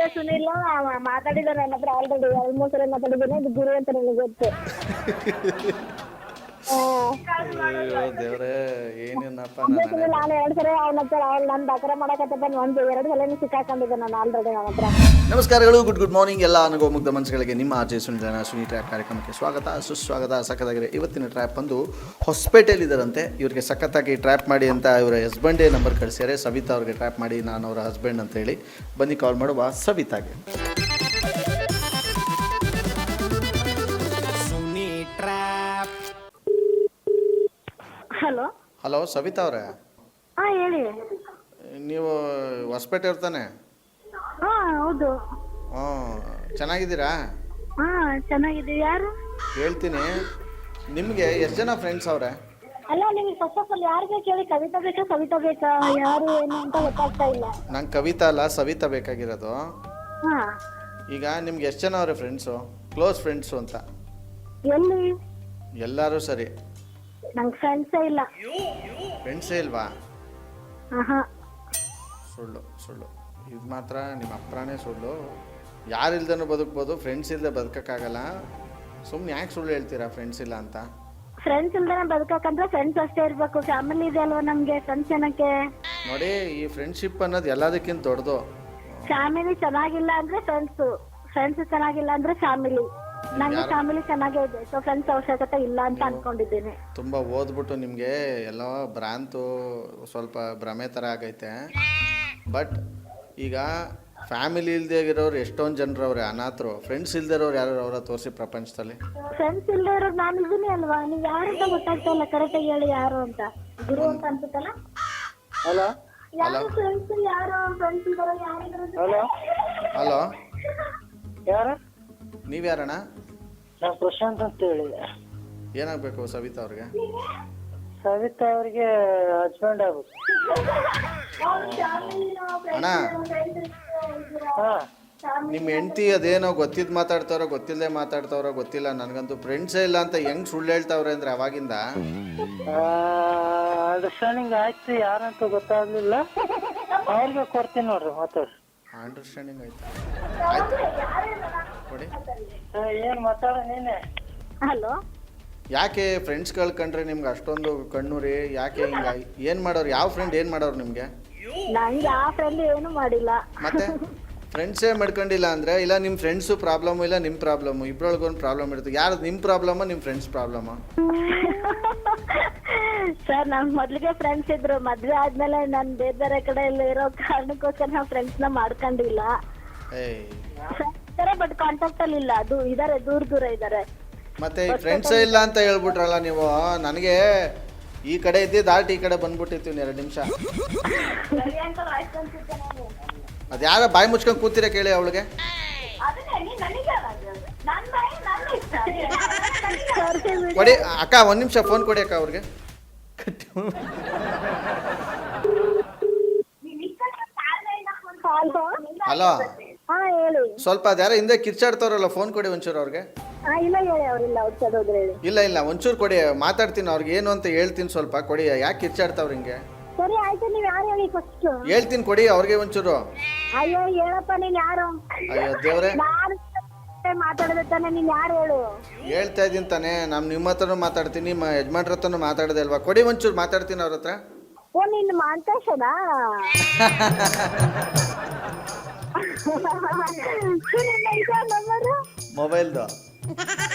ಇದೇ ಸುನಿಲ್ ಮಾತಾಡಿದ ನನ್ನ ಹತ್ರ ಆಲ್ರೆಡಿ 2-3 ಸಲ ಮಾತಾಡಿದ್ದೇನೆ. ಇದು ಗುರು ಅಂತ ನನಗೆ ಗೊತ್ತು. ಅಯ್ಯೋ ದೇವ್ರೇ ಏನೇನಪ್ಪ ಸುನಿಲ್ ನಾನು 2 ಸಲ ಅವನ ಹತ್ರ ನನ್ನ ದಕರ ಮಾಡಕತ್ತ ಬಂದು 2 ಸಲ ಸಿಕ್ಕಾಕೊಂಡಿದ್ದೆ ನಾನು ಆಲ್ರೆಡಿ ನನ್ನ ಹತ್ರ. ನಮಸ್ಕಾರಗಳು, ಗುಡ್ ಮಾರ್ನಿಂಗ್ ಎಲ್ಲ ಅನುಭವ ಮುಗ್ಧ ಮನಸ್ಸುಗಳಿಗೆ. ನಿಮ್ಮ ಆರ್ಜೆ ಸುನಿ ಟ್ರ್ಯಾಪ್ ಕಾರ್ಯಕ್ರಮಕ್ಕೆ ಸ್ವಾಗತ, ಸುಸ್ವಾಗತ. ಸಖತ್ತಾಗಿದೆ. ಇವತ್ತಿನ ಟ್ರ್ಯಾಪ್ ಬಂದು ಹೊಸಪೇಟೆಯಲ್ಲಿ ಇದ್ದಾರಂತೆ. ಇವರಿಗೆ ಸಖತ್ತಾಗಿ ಟ್ರ್ಯಾಪ್ ಮಾಡಿ ಅಂತ ಇವರ ಹಸ್ಬೆಂಡೇ ನಂಬರ್ ಕಳಿಸ್ಯಾರೆ. ಸವಿತಾ ಅವ್ರಿಗೆ ಟ್ರ್ಯಾಪ್ ಮಾಡಿ, ನಾನು ಅವರ ಹಸ್ಬೆಂಡ್ ಅಂತ ಹೇಳಿ. ಬನ್ನಿ ಕಾಲ್ ಮಾಡುವ ಸವಿತಾಗೆ. ಹಲೋ ಹಲೋ ಸವಿತಾ ಅವರೇ, ಹಾಂ ಹೇಳಿ. ನೀವು ಹೊಸಪೇಟೆ ಇರ್ತಾನೆ? ಹಾಂ ಹೌದು. ಚೆನ್ನಾಗಿದ್ದೀರಾ? ಹಾಂ ಚೆನ್ನಾಗಿದ್ದೀವಿ. ಯಾರು? ಹೇಳ್ತೀನಿ. ನಿಮಗೆ ಎಷ್ಟು ಜನ ಫ್ರೆಂಡ್ಸ್ ಅವರೇ? ಅಲ್ಲ ನಿಮಗೆ ಫಸ್ಟ್ ಆಫ್ ಆಲ್ ಯಾರು ಬೇಕು ಹೇಳಿ? ಕವಿತಾ ಬೇಕಾ ಸವಿತಾ ಬೇಕಾ? ಯಾರು ಏನು ಅಂತ ಗೊತ್ತಾಗ್ತಾ ಇಲ್ಲ. ನಂಗೆ ಕವಿತಾ ಅಲ್ಲ ಸವಿತಾ ಬೇಕಾಗಿರೋದು. ಹಾಂ ಈಗ ನಿಮ್ಗೆ ಎಷ್ಟು ಜನ ಅವರೇ ಫ್ರೆಂಡ್ಸು, ಕ್ಲೋಸ್ ಫ್ರೆಂಡ್ಸು ಅಂತ? ಎಲ್ಲಿ? ಎಲ್ಲರೂ ಸರಿ. ನಂಗೆ ಫ್ರೆಂಡ್ಸೇ ಇಲ್ಲ. ಫ್ರೆಂಡ್ಸೇ ಇಲ್ವಾ? ಹಾಂ ಸುಳ್ಳು ಸುಳ್ಳು. ಇದು ಮಾತ್ರ ನಿಮ್ಮ ಅಪ್ಪನೇ ಸುಳ್ಳು. ಯಾರಿಲ್ದನೂ ಬದುಕ್ಬೋದು, ಫ್ರೆಂಡ್ಸ್ ಇಲ್ಲದೆ ಬದುಕೋಕ್ಕಾಗಲ್ಲ. ಸುಮ್ಮನೆ ಯಾಕೆ ಸುಳ್ಳು ಹೇಳ್ತೀರಾ ಫ್ರೆಂಡ್ಸ್ ಇಲ್ಲ ಅಂತ? ಫ್ರೆಂಡ್ಸ್ ಇಲ್ದೇನೆ ಬದುಕಕ್ಕಂದ್ರೆ ಫ್ರೆಂಡ್ಸ್ ಅಷ್ಟೇ ಇರ್ಬೇಕು. ಫ್ಯಾಮಿಲಿ ಇದೆ ಅಲ್ವಾ ನಮ್ಗೆ, ಫ್ರೆಂಡ್ಸ್ ಏನಕ್ಕೆ? ನೋಡಿ, ಈ ಫ್ರೆಂಡ್ಶಿಪ್ ಅನ್ನೋದು ಎಲ್ಲದಕ್ಕಿಂತ ದೊಡ್ಡದು. ಫ್ಯಾಮಿಲಿ ಚೆನ್ನಾಗಿಲ್ಲ ಅಂದ್ರೆ ಫ್ರೆಂಡ್ಸ್, ಫ್ರೆಂಡ್ಸ್ ಚೆನ್ನಾಗಿಲ್ಲ ಅಂದ್ರೆ ಫ್ಯಾಮಿಲಿ. ನಂಗೆ ಫ್ಯಾಮಿಲಿ ಚೆನ್ನಾಗೇ ಇದೆ, ಸೊ ಫ್ರೆಂಡ್ಸ್ ಅವಶ್ಯಕತೆ ಇಲ್ಲ ಅಂತ ಅನ್ಕೊಂಡಿದ್ದೀನಿ. ತುಂಬ ಓದ್ಬಿಟ್ಟು ನಿಮಗೆ ಎಲ್ಲೋ ಭ್ರಾಂತು, ಸ್ವಲ್ಪ ಭ್ರಮೆ ಥರ ಆಗೈತೆ. ಬಟ್ ಈಗ ಫ್ಯಾಮಿಲಿ ಇಲ್ಲದೆ ಇರೋರು ಎಷ್ಟೊಂದು ಜನರು ಅವ್ರೆ ಅನಾಥರು. ಫ್ರೆಂಡ್ಸ್ ಇಲ್ಲದೆ ಇರೋರು ಯಾರು ಅವರ ತೋರಿಸಿ ಪ್ರಪಂಚದಲ್ಲಿ? ಫ್ರೆಂಡ್ಸ್ ಇಲ್ಲದೆ ಇರೋದು ನಾನು ಇದ್ದೀನಿ ಅಲ್ವಾ? ನೀವು ಯಾರು ಅಂತ ಗೊತ್ತಾಗ್ತಾ ಇಲ್ಲ. ಕರೆಕ್ಟಾಗಿ ಹೇಳಿ ಯಾರು ಅಂತ. ಗುರು ಅಂತ ಅನ್ಸುತ್ತಲ್ಲ. ಹಲೋ ಯಾರು ಫ್ರೆಂಡ್ಸ್? ಯಾರು ಫ್ರೆಂಡ್ಸ್ ಇದಾರೆ? ಯಾರಿದ್ರು? ಹಲೋ ಹಲೋ, ಯಾರು? ನೀವ್ಯಾರಣ್ಣ? ನಾನು ಪ್ರಶಾಂತ್ ಅಂತ ಹೇಳಿ. ಏನಾಗಬೇಕು ಸವಿತಾ ಅವ್ರಿಗೆ? ಸವಿತಾ ಅವ್ರಿಗೆ ಹಸ್ಬೆಂಡ್ ಆಗ್ಬೇಕು. ಅಣ್ಣ, ಹಾ, ನಿಮ್ಮ ಹೆಂಡತಿ ಅದೇನೋ ಗೊತ್ತಿದ್ದು ಮಾತಾಡ್ತಾರೋ ಗೊತ್ತಿಲ್ಲದೆ ಮಾತಾಡ್ತಾವ್ರೋ ಗೊತ್ತಿಲ್ಲ. ನನಗಂತೂ ಫ್ರೆಂಡ್ಸೇ ಇಲ್ಲ ಅಂತ ಹೆಂಗೆ ಸುಳ್ಳು ಹೇಳ್ತಾವ್ರೆ ಅಂದರೆ ಅವಾಗಿಂದ ಅಂಡರ್ಸ್ಟ್ಯಾಂಡಿಂಗ್ ಆಯ್ತು. ಯಾರಂತ ಗೊತ್ತಾಗ್ಲಿಲ್ಲ. ಅವ್ರಿಗೆ ಕೊಡ್ತೀನಿ ನೋಡ್ರಿ, ಮಾತಾಡ್ರಿ. ಅಂಡರ್ಸ್ಟ್ಯಾಂಡಿಂಗ್ ಆಯ್ತು. ಆಯ್ತು ಕೊಡಿ. ಏನ್ ಮಾತಾಡ ನೀನೆ? ಹಲೋ, ಯಾಕೆ ಫ್ರೆಂಡ್ಸ್ಗಳು ಕಂಡ್ರೆ ನಿಮ್ಗೆ ಅಷ್ಟೊಂದು ಕಣ್ಣು ರೀ? ಯಾಕೆ ಹಿಂಗೆ? ಏನು ಮಾಡೋರು? ಯಾವ ಫ್ರೆಂಡ್ ಏನು ಮಾಡೋರು ನಿಮಗೆ? ನಂಗೆ ಆ ಫ್ರೆಂಡ್ ಏನು ಮಾಡಿಲ್ಲ. ಮತ್ತೆ ಫ್ರೆಂಡ್ಸೇ ಮಾಡ್ಕೊಂಡಿಲ್ಲ ಅಂದರೆ, ಇಲ್ಲ ನಿಮ್ಮ ಫ್ರೆಂಡ್ಸು ಪ್ರಾಬ್ಲಮ್ಮು, ಇಲ್ಲ ನಿಮ್ಮ ಪ್ರಾಬ್ಲಮ್ಮು, ಇಬ್ಬರೊಳಗೊಂದು ಪ್ರಾಬ್ಲಮ್ ಇರುತ್ತೆ. ಯಾರು ನಿಮ್ಮ ಪ್ರಾಬ್ಲಮ್ಮ, ನಿಮ್ಮ ಫ್ರೆಂಡ್ಸ್ ಪ್ರಾಬ್ಲಮ್ಮ? ಸರ್ ನಮ್ ಮೊದ್ಲಿಗೆ ಫ್ರೆಂಡ್ಸ್ ಇದ್ರು. ಮದ್ವೆ ಆದ್ಮೇಲೆ ನಾನು ಬೇರೆ ಬೇರೆ ಕಡೆ ಎಲ್ಲ ಇರೋ ಕಾರಣಕ್ಕೋಸ್ಕರ ನಾವು ಫ್ರೆಂಡ್ಸ್ ನ ಮಾಡ್ಕೊಂಡಿಲ್ಲ. ಏಯ್, ಬಟ್ ಕಾಂಟ್ಯಾಕ್ಟ್ ಅಲ್ಲಿ ಇಲ್ಲ. ಅದು ಇದಾರೆ, ದೂರ ಇದಾರೆ. ಮತ್ತೆ ಈ ಫ್ರೆಂಡ್ಸೇ ಇಲ್ಲ ಅಂತ ಹೇಳ್ಬಿಟ್ರಲ್ಲ ನೀವು. ನನಗೆ ಈ ಕಡೆ ಇದ್ದಿ ದಾಟಿ ಈ ಕಡೆ ಬಂದ್ಬಿಟ್ಟಿರ್ತೀವಿ 2 ನಿಮಿಷ. ಅದು ಯಾರ ಬಾಯಿ ಮುಚ್ಕೊಂಡು ಕೂತಿರ ಕೇಳಿ ಅವಳಿಗೆ. ಕೊಡಿ ಅಕ್ಕ, 1 ನಿಮಿಷ ಫೋನ್ ಕೊಡಿ ಅಕ್ಕ ಅವ್ರಿಗೆ. ಹಲೋ, ಹಾ ಹೇಳಿ. ಸ್ವಲ್ಪ ಅದ್ಯಾರ ಹಿಂದೆ ಕಿರ್ಚಾಡ್ತಾವ್ರಲ್ಲ, ಫೋನ್ ಕೊಡಿ ಒಂಚೂರು ಅವ್ರಿಗೆ. ಇಲ್ಲ ಹೇಳಿ, ಅವ್ರಿಲ್ಲ, ಅವ್ರು ಚದೋದ್ರೆ ಹೇಳಿ. ಇಲ್ಲ ಒಂಚೂರು ಕೊಡಿ, ಮಾತಾಡ್ತೀನಿ ಅವ್ರಿಗೆ. ಏನು ಅಂತ ಹೇಳ್ತೀನಿ, ಸ್ವಲ್ಪ ಕೊಡಿ. ಯಾಕೆ ಕಿರ್ಚಾಡ್ತಾವ್ರ ಹಿಂಗೆ? ಸರಿ ಆಯ್ತು, ನೀವ್ ಯಾರು ಹೇಳಿ ಫಸ್ಟ್? ಹೇಳ್ತೀನಿ ಕೊಡಿ ಅವ್ರಿಗೆ ಒಂಚೂರು. ಅಯ್ಯೋ ಹೇಳಪ್ಪ, ನೀನ್ ಯಾರು? ಅಯ್ಯೋ ದೇವ್ರೆ, ನಾನು ಮಾತಾಡದೆ ತಾನೆ, ನೀನ್ ಯಾರು ಹೇಳು? ಹೇಳ್ತಾ ಇದ್ದೀನಿ ತಾನೇ. ನಿಮ್ಮ ಹತ್ರನೂ ಮಾತಾಡ್ತೀನಿ, ನಿಮ್ಮ ಯಜಮಾನ್ರ ಹತ್ರನೂ ಮಾತಾಡದೆ ಅಲ್ವಾ? ಕೊಡಿ ಒಂಚೂರು, ಮಾತಾಡ್ತೀನಿ ಅವ್ರ ಹತ್ರ. ಓ ನಿನ್ನ ಮಾಂತೇಶನಾ? ಮೊಬೈಲ್ದು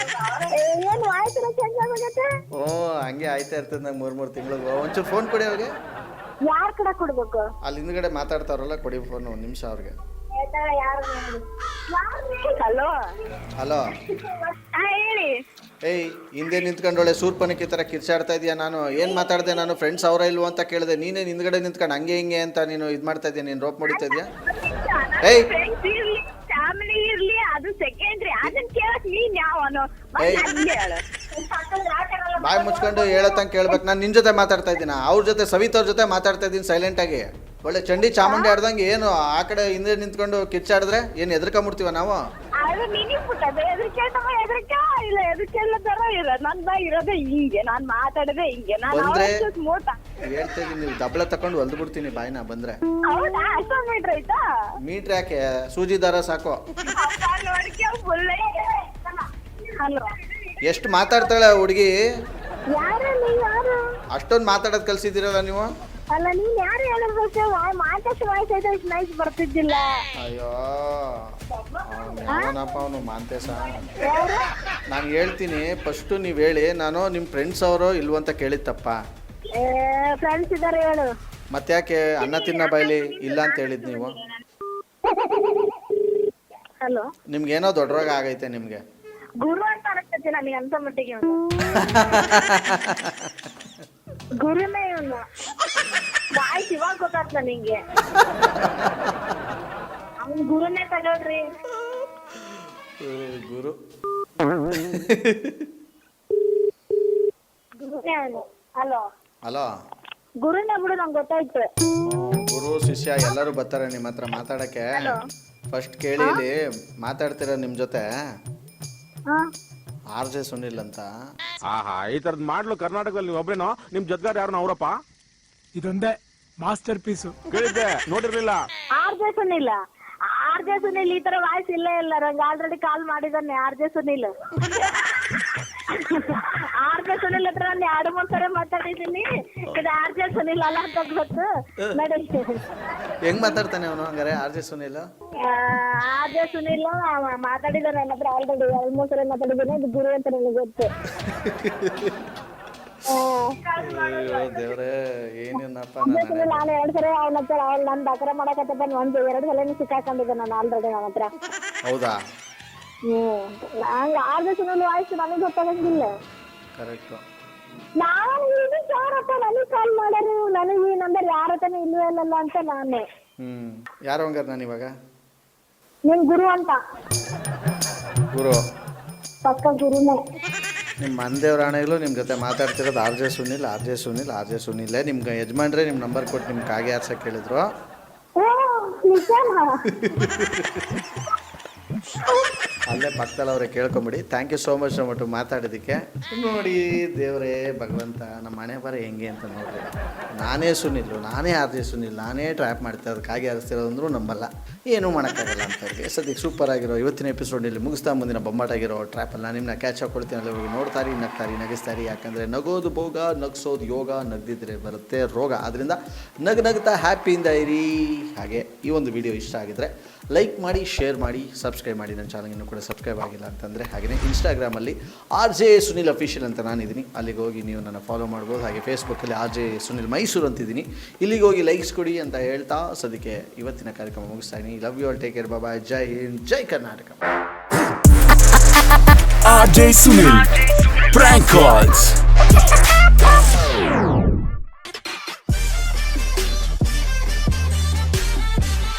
ಏನು ವಾಯ್ಸ್ ಚೇಂಜ್ ಆಗುತ್ತೆ? ಓ ಹಂಗೆ ಆಯ್ತಾ ಇರ್ತದೆ ನಂಗೆ 3 ತಿಂಗಳಿಗೆ. ಒಂಚೂರು ಫೋನ್ ಕೊಡಿ ಅವ್ರಿಗೆ. ಯಾರ ಕಡೆ ಕೊಡ್ಬೇಕು? ಅಲ್ಲಿ ಹಿಂದ್ಗಡೆ ಮಾತಾಡ್ತಾವ್ರಲ್ಲ, ಕೊಡಿ ಫೋನ್ 1 ನಿಮಿಷ ಅವ್ರಿಗೆ. ಹಲೋ ಹಲೋ, ಹೇಳಿ. ಏಯ್ ಹಿಂದೆ ನಿಂತ್ಕೊಂಡೊಳ್ಳೆ ಸೂರ್ಪನಕ್ಕಿ ಥರ ಕಿರ್ಚಾಡ್ತಾ ಇದೀಯಾ? ನಾನು ಏನು ಮಾತಾಡಿದೆ? ನಾನು ಫ್ರೆಂಡ್ಸ್ ಅವರ ಇಲ್ವೋ ಅಂತ ಕೇಳಿದೆ. ನೀನೇ ಹಿಂದ್ಗಡೆ ನಿಂತ್ಕೊಂಡು ಹಂಗೆ ಹಿಂಗೆ ಅಂತ ನೀನು ಇದು ಮಾಡ್ತಾ ಇದೀಯ, ನೀನು ರೋಪ್ ಮಾಡಿತಾ ಇದೀಯಾ? ಏಯ್ ಫ್ಯಾಮಿಲಿ ಇರ್ಲಿ, ಅದು ಸೆಕೆಂಡ್ರಿ. ಅದನ್ನ ಕೇಳಕ್ ನೀನ್ ಯಾವನು? ಬಾಯಿ ಮುಚ್ಕೊಂಡು ಹೇಳತ್ತಂಗೆ ಕೇಳ್ಬೇಕು. ನಾನು ನಿನ್ನ ಜೊತೆ ಮಾತಾಡ್ತಾ ಇದ್ದೀನ, ಅವ್ರ ಜೊತೆ ಸವಿತವ್ರ ಜೊತೆ ಮಾತಾಡ್ತಾ ಇದ್ದೀನಿ ಸೈಲೆಂಟಾಗಿ. ಒಳ್ಳೆ ಚಂಡಿ ಚಾಮುಂಡಿ ಆಡ್ದಂಗೆ. ಏನು ಆ ಕಡೆ ಹಿಂದೆ ನಿಂತ್ಕೊಂಡು ಕಿಚ್ಚಾಡಿದ್ರೆ ಏನು ಎದ್ರಕೊಂಬಿಡ್ತೀವ ನಾವು? ಅದು ನಿನಗೆ ಪುಟ್ಟದ ಎದಕ್ಕೆ ಇಲ್ಲ ಎದಕ್ಕೆ ತರ ಇರ ನನ್ ಬಾ ಇರೋದೇ ಹಿಂಗೆ ನಾನ್ ಮಾತಾಡದೆ ಹಿಂಗೆ ನಾನು ಬಂದ್ರೆ ಮೂಟ ಹೇಳ್ತಾ ಇದೀನಿ, ನೀವು ದಬ್ಬಳ ತಕೊಂಡು ಹೊಲ್ದು ಬಿಡ್ತೀನಿ ಬಾಯ್ನ ಬಂದ್ರೆ. ಹೌದಾ ಅಷ್ಟೊಂದು ಮೀಟ್ರ್ ಆಯ್ತಾ? ಮೀಟ್ರ್ ಯಾಕೆ, ಸೂಜಿ ದಾರ ಸಾಕು. ಹಲೋ, ಎಷ್ಟು ಮಾತಾಡ್ತಾಳೆ ಹುಡುಗಿ, ಯಾರು ಯಾರು ಅಷ್ಟೊಂದು ಮಾತಾಡೋದು ಕಲ್ಸಿದ್ದೀರಲ್ಲ ನೀವು. ಅಲ್ಲ ನೀನ್ ಯಾರು ಹೇಳಬೇಕು, ಮಾತಾಡ್ಸಿ ವಯಸ್ಸೈತೆ ಇಷ್ಟು ನೈಸ್ ಬರ್ತಿದ್ದಿಲ್ಲ. ಅಯ್ಯೋ ಅವನಪ್ಪ ಅವನು ಮಾಂತೇಶ. ನಾನು ಹೇಳ್ತೀನಿ ಫಸ್ಟು ನೀವು ಹೇಳಿ, ನಾನು ನಿಮ್ಮ ಫ್ರೆಂಡ್ಸ್ ಅವರು ಇಲ್ವಂತ ಕೇಳಿತ್ತಪ್ಪ. ಫ್ರೆಂಡ್ಸ್ ಇದಾರೆ ಹೇಳು. ಮತ್ತೆ ಯಾಕೆ ಅನ್ನ ತಿನ್ನ ಬೈಲಿ ಇಲ್ಲ ಅಂತ ಹೇಳಿದ್ ನೀವು? ಹಲೋ, ನಿಮ್ಗೇನೋ ದೊಡ್ಡ ರೋಗ ಆಗೈತೆ ನಿಮ್ಗೆ. ಗುರು ಅಂತ ಅನಿಸ್ತೈತಿ ನನಗೆ ಅಂತ ಮಟ್ಟಿಗೆ. ಗುರುನೇ ಇವನು, ವಾಯ್ಸ್ ಇವಾಗ ಗೊತ್ತಾಗ್ತ ನಿಂಗೆ. ಅವ್ನು ಗುರುನೇ ತಗೊಳ್ರಿ. ಗುರು ಗುರುನೇ ಅವನು. ಹಲೋ ಅಲೋ, ಗುರುನೇ ಬಿಡು, ನಂಗೆ ಗೊತ್ತಾಯ್ತು. ಗುರು ಶಿಷ್ಯ ಎಲ್ಲರೂ ಬರ್ತಾರೆ ನಿಮ್ಮ ಹತ್ರ ಮಾತಾಡಕ್ಕೆ. ಫಸ್ಟ್ ಕೇಳಿ, ಇಲ್ಲಿ ಮಾತಾಡ್ತೀರ ನಿಮ್ಮ ಜೊತೆ ಹಾ, ಆರ್ ಜೆ ಸುನಿಲ್ ಅಂತ. ಆಹಾ, ಈ ತರದ್ ಮಾಡ್ಲು ಕರ್ನಾಟಕದಲ್ಲಿ ಒಬ್ರೇನೋ, ನಿಮ್ ಜೊತೆಗಾರ ಯಾರು ಅವರಪ್ಪ? ಇದೊಂದೇ ಮಾಸ್ಟರ್ ಪೀಸು. ಕೇಳಿದ್ದೆ, ನೋಡಿರ್ಲಿಲ್ಲ. ಆರ್ ಜೆ ಸುನಿಲ್ ಈ ತರ ವಾಯ್ಸ್ ಇಲ್ಲೇ ಇಲ್ಲ. ನಂಗೆ ಆಲ್ರೆಡಿ ಕಾಲ್ ಮಾಡಿದಾನೆ ಆರ್ ಜೆ ಸುನಿಲ್. ಹತ್ರ ನಾನು 2-3 ಸರಿ ಮಾತಾಡಿದ್ದೀನಿ. ಇದು ಆರ್ ಜೆ ಸುನಿಲ್ ಅಲ್ಲ ಅಂತ ಗೊತ್ತು. ನಡಿ, ಹೆಂಗ್ ಮಾತಾಡ್ತಾನೆ ಅವನು ಹಂಗಾರೆ R J Sunil? R J Sunil ಮಾತಾಡಿದಾನೆ ನನ್ನ ಹತ್ರ ಆಲ್ರೆಡಿ 2-3 ಸರಿ ಮಾತಾಡಿದ್ದೀನಿ. ಇದು ಗುರು ಅಂತ ನನಗೆ ಗೊತ್ತು. ಅಯ್ಯೋ ದೇವ್ರೆ, ಏನೇನಪ್ಪ ನಾನು 2 ಸರಿ ಅವನ ಹತ್ರ ನನ್ ದಕರ ಮಾಡಕತ್ತ 2 ಸಲ ಸಿಕ್ಕಾಕೊಂಡಿದ್ದೆ ನಾನು ಆಲ್ರೆಡಿ ನನ್ನ ಹತ್ರ. ಹೌದಾ? ನಂಗೆ ಆರ್ ಜೆ ಸುನಿಲ್ ವಾಯ್ಸ್ ನನಗೆ ಗೊತ್ತಾಗಂಗಿಲ್ಲ. ಕರೆಕ್ಟು. ನಾನು ಯಾರಪ್ಪ ನನಗೆ ಕಾಲ್ ಮಾಡ್ಯಾರ, ನನಗೆ ಈ ನಂಬರ್ ಯಾರ ಹತ್ರನೇ ಇಲ್ವೇ ಇಲ್ಲಲ್ಲ ಅಂತ ನಾನೇ. ಯಾರು ಹಂಗಾರ ನಾನು ಇವಾಗ? ನಿಮ್ ಗುರು ಅಂತ. ಗುರು ಪಕ್ಕ ಗುರುನೇ. ನಿಮ್ಮ ಮಂದೇವ್ರ ಹಣೆಗಳು ನಿಮ್ಮ ಜೊತೆ ಮಾತಾಡ್ತಿರೋದು ಆರ್ ಜೆ ಸುನಿಲ್. ನಿಮ್ಗೆ ಯಜಮಾನ್ರೆ ನಿಮ್ಮ ನಂಬರ್ ಕೊಟ್ಟು ನಿಮ್ಗೆ ಕಾಗೆ ಆರ್ಸಕ್ಕೆ ಕೇಳಿದ್ರು. ಅಲ್ಲೇ ಪಕ್ಕದಲ್ಲಿ ಅವರೇ ಕೇಳ್ಕೊಂಬಿಡಿ. ಥ್ಯಾಂಕ್ ಯು ಸೋ ಮಚ್ ನಮ್ಮಟ್ಟು ಮಾತಾಡೋದಕ್ಕೆ. ನೋಡಿ ದೇವರೇ ಭಗವಂತ, ನಮ್ಮ ಹಣೆ ಬರ ಹೆಂಗೆ ಅಂತ ನೋಡ್ರಿ. ನಾನೇ ಸುನಿಲ್ಲು, ನಾನೇ ಆರ್ ಜೆ ಸುನಿಲ್, ನಾನೇ ಟ್ರ್ಯಾಪ್ ಮಾಡ್ತಾ ಇರೋದು, ಕಾಗೆ ಹರಿಸ್ತಿರೋದಂದ್ರೂ ನಂಬಲ್ಲ. ಏನೂ ಮಾಡೋಕ್ಕಾಗಲ್ಲ ಅಂತವ್ರಿಗೆ. ಸದ್ಯಕ್ಕೆ ಸೂಪರ್ ಆಗಿರೋ ಇವತ್ತಿನ ಎಪಿಸೋಡ್ನಲ್ಲಿ ಮುಗಿಸ್ತಾ ಮುಂದಿನ ಬೊಂಬಾಟಾಗಿರೋ ಟ್ರ್ಯಾಪಲ್ಲಿ ನಿಮ್ಮನ್ನ ಕ್ಯಾಚ್ ಹಾಕೊಳ್ತೀನಿ. ಅಲ್ಲಿ ಹೋಗಿ ನೋಡ್ತಾರಿ, ನಗಿಸ್ತಾರಿ. ಯಾಕಂದರೆ ನಗೋದು ಭೋಗ, ನಗಿಸೋದು ಯೋಗ, ನಗ್ದಿದ್ರೆ ಬರುತ್ತೆ ರೋಗ. ಆದ್ದರಿಂದ ನಗ್ತಾ ಹ್ಯಾಪಿಯಿಂದ ಇರಿ. ಹಾಗೆ ಈ ಒಂದು ವಿಡಿಯೋ ಇಷ್ಟ ಆಗಿದ್ರೆ ಲೈಕ್ ಮಾಡಿ, ಶೇರ್ ಮಾಡಿ, ಸಬ್ಸ್ಕ್ರೈಬ್ ಮಾಡಿ. ನನ್ನ ಚಾನಲ್ಗೆ ಇನ್ನೂ ಕೂಡ ಸಬ್ಸ್ಕ್ರೈಬ್ ಆಗಿಲ್ಲ ಅಂತಂದರೆ ಹಾಗೆಯೇ ಇನ್ಸ್ಟಾಗ್ರಾಮಲ್ಲಿ ಆರ್ ಜೆ ಸುನಿಲ್ ಅಫಿಷಿಯಲ್ ಅಂತ ನಾನಿದ್ದೀನಿ, ಅಲ್ಲಿಗೆ ಹೋಗಿ ನೀವು ನನ್ನ ಫಾಲೋ ಮಾಡ್ಬೋದು. ಹಾಗೆ ಫೇಸ್ಬುಕ್ಕಲ್ಲಿ ಆರ್ ಜೆ ಸುನಿಲ್ ಮೈಸೂರು ಅಂತಿದ್ದೀನಿ, ಇಲ್ಲಿಗೆ ಹೋಗಿ ಲೈಕ್ಸ್ ಕೊಡಿ ಅಂತ ಹೇಳ್ತಾ ಸದ್ಯಕ್ಕೆ ಇವತ್ತಿನ ಕಾರ್ಯಕ್ರಮ ಮುಗಿಸ್ತಾ ಇದ್ದೀನಿ. Love you all, take care, bye, ಜೈ ಹಿಂದ್, ಜೈ Karnataka. RJ Sunil Prank Calls.